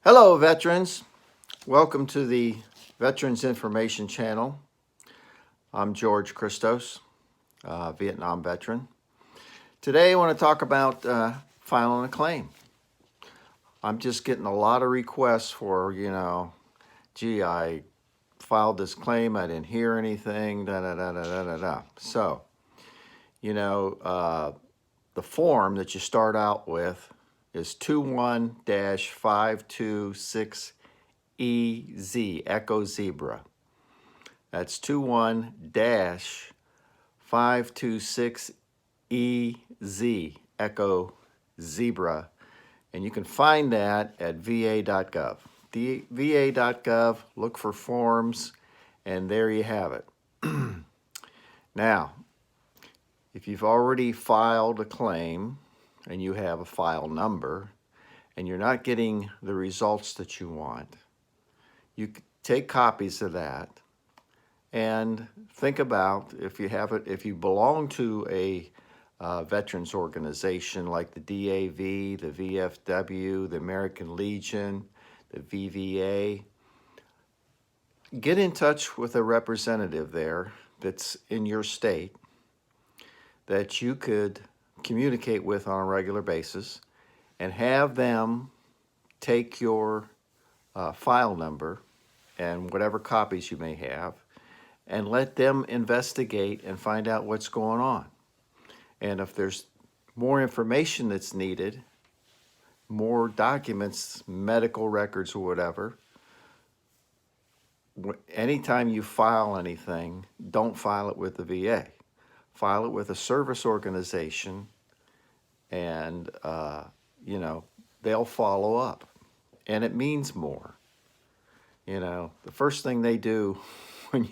Hello, veterans. Welcome to the Veterans Information Channel. I'm George Christos, Vietnam veteran. Today, I want to talk about filing a claim. I'm just getting a lot of requests for, gee, I filed this claim, I didn't hear anything, da da da da da da da. So, the form that you start out with is 21-526EZ, Echo Zebra. That's 21-526EZ, Echo Zebra. And you can find that at va.gov. va.gov, look for forms, and there you have it. Now, if you've already filed a claim and you have a file number and you're not getting the results that you want, you take copies of that and think about if you belong to a veterans organization like the DAV, the VFW, the American Legion, the VVA, get in touch with a representative there that's in your state that you could communicate with on a regular basis and have them take your file number and whatever copies you may have and let them investigate and find out what's going on. And if there's more information that's needed, more documents, medical records or whatever, anytime you file anything, don't file it with the VA. File it with a service organization and, they'll follow up. And it means more. The first thing they do when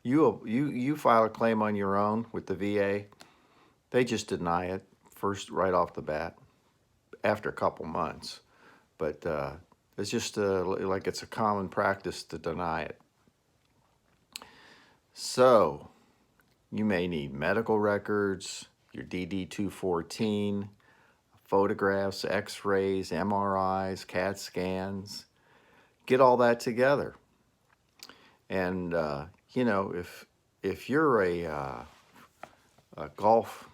you file a claim on your own with the VA, they just deny it first right off the bat after a couple months. But it's just like it's a common practice to deny it. So you may need medical records, your DD-214, photographs, x-rays, MRIs, CAT scans. Get all that together. And, if you're a Gulf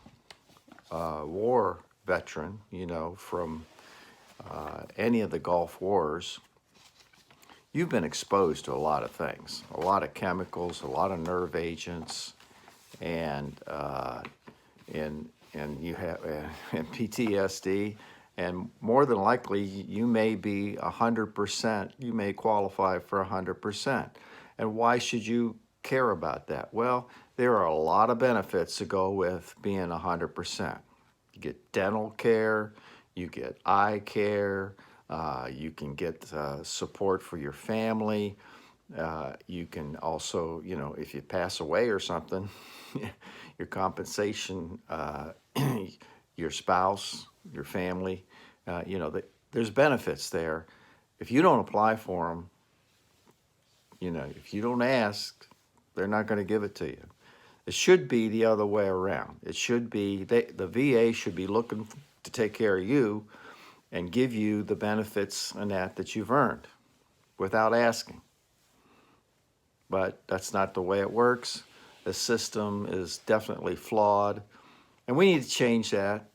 War veteran, from any of the Gulf Wars, you've been exposed to a lot of things, a lot of chemicals, a lot of nerve agents, and you have and PTSD, and more than likely you may be 100%. You may qualify for 100%. And why should you care about that? Well, there are a lot of benefits to go with being 100%. You get dental care, you get eye care, you can get support for your family. You can also, if you pass away or something, your compensation, your spouse, your family, there's benefits there. If you don't apply for them, if you don't ask, they're not going to give it to you. It should be the other way around. It should be, the VA should be looking to take care of you and give you the benefits and that you've earned without asking. But that's not the way it works. The system is definitely flawed, and we need to change that.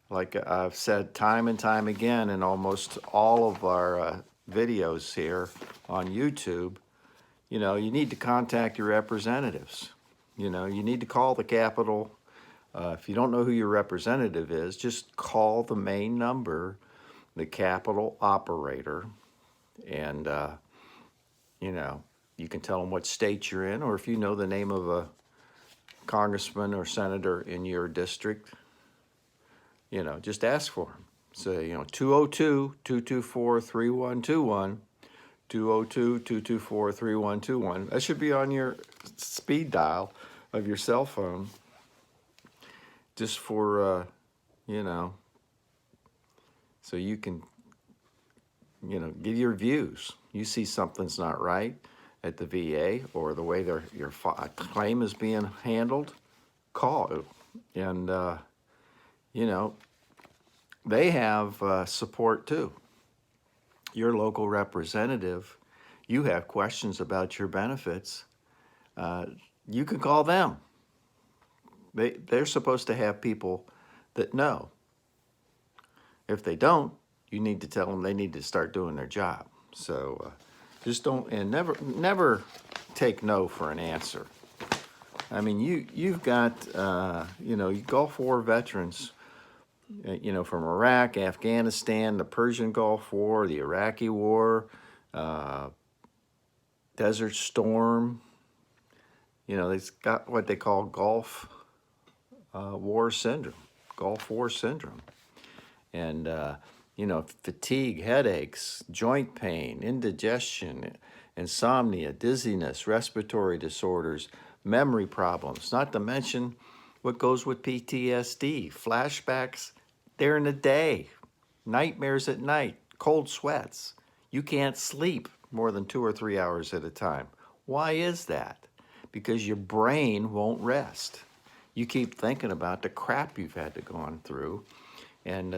Like I've said time and time again in almost all of our videos here on YouTube, you need to contact your representatives. You need to call the Capitol. If you don't know who your representative is, just call the main number, the Capitol operator, and you can tell them what state you're in, or if you know the name of a congressman or senator in your district, just ask for them. Say, 202-224-3121, 202-224-3121. That should be on your speed dial of your cell phone, just for, so you can, give your views. You see something's not right at the VA or the way your claim is being handled, call. And, they have support too. Your local representative, you have questions about your benefits, you can call them. They're supposed to have people that know. If they don't, you need to tell them they need to start doing their job. So just don't, and never take no for an answer. I mean, you've got Gulf War veterans, from Iraq, Afghanistan, the Persian Gulf War, the Iraqi War, Desert Storm. They've got what they call Gulf War syndrome, Gulf War syndrome, and fatigue, headaches, joint pain, indigestion, insomnia, dizziness, respiratory disorders, memory problems, not to mention what goes with PTSD, flashbacks during the day, nightmares at night, cold sweats. You can't sleep more than 2 or 3 hours at a time. Why is that? Because your brain won't rest. You keep thinking about the crap you've had to go on through, and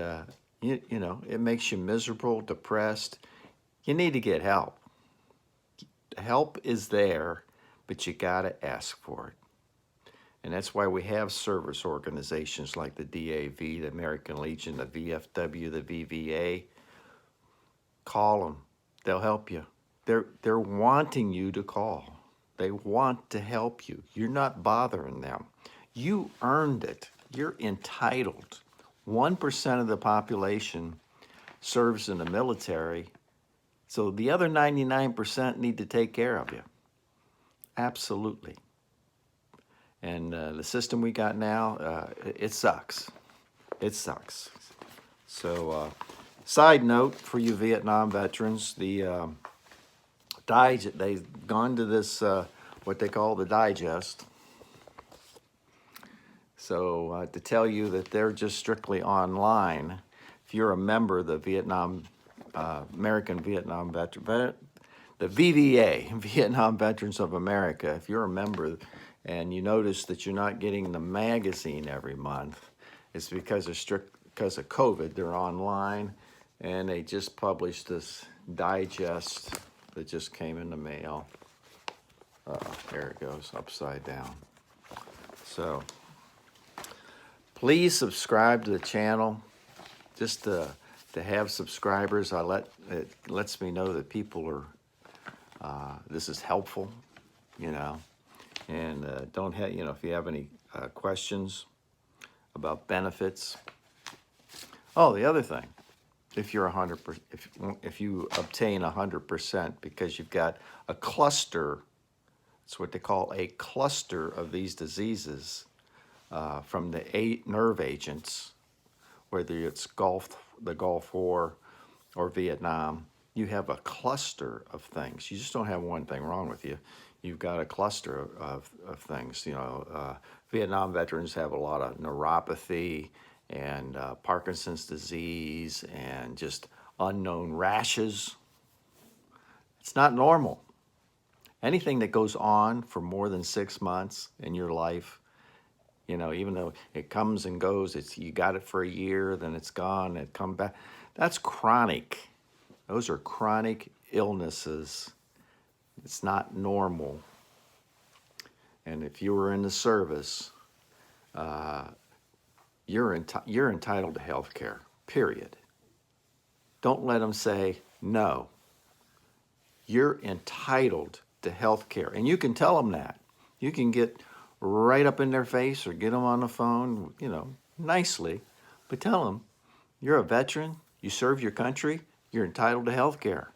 it makes you miserable, depressed. You need to get help. Help is there, but you gotta ask for it. And that's why we have service organizations like the DAV, the American Legion, the VFW, the VVA. Call them. They'll help you. They're wanting you to call. They want to help you. You're not bothering them. You earned it. You're entitled. 1% of the population serves in the military, so the other 99% need to take care of you. Absolutely. And the system we got now, it sucks. It sucks. So, side note for you Vietnam veterans, they've gone to this, what they call the digest. So to tell you that they're just strictly online, if you're a member of the American Vietnam Veteran, the VVA, Vietnam Veterans of America, if you're a member and you notice that you're not getting the magazine every month, it's because of COVID. They're online, and they just published this digest that just came in the mail. There it goes, upside down. So please subscribe to the channel. Just to have subscribers, it lets me know that people are, this is helpful, and don't have, if you have any questions about benefits. Oh, the other thing, if you're 100%, if you obtain 100% because you've got a cluster, it's what they call a cluster of these diseases from the 8 nerve agents, whether it's the Gulf War or Vietnam, you have a cluster of things. You just don't have one thing wrong with you. You've got a cluster of things. Vietnam veterans have a lot of neuropathy and Parkinson's disease and just unknown rashes. It's not normal. Anything that goes on for more than 6 months in your life, even though it comes and goes, you got it for a year, then it's gone, it come back. That's chronic. Those are chronic illnesses. It's not normal. And if you were in the service, you're entitled to health care, period. Don't let them say no. You're entitled to health care. And you can tell them that. You can get right up in their face or get them on the phone, nicely. But tell them, you're a veteran, you serve your country, you're entitled to health care.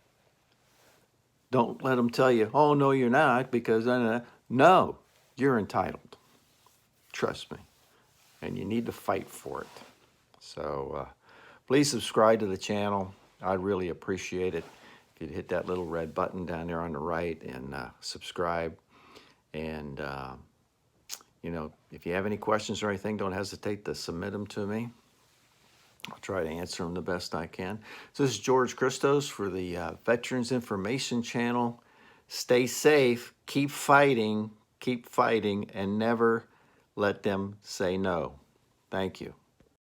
Don't let them tell you, oh, no, you're not, because no, you're entitled. Trust me. And you need to fight for it. So please subscribe to the channel. I'd really appreciate it if you'd hit that little red button down there on the right and subscribe. And, if you have any questions or anything, don't hesitate to submit them to me. I'll try to answer them the best I can. So this is George Christos for the Veterans Information Channel. Stay safe, keep fighting, and never let them say no. Thank you.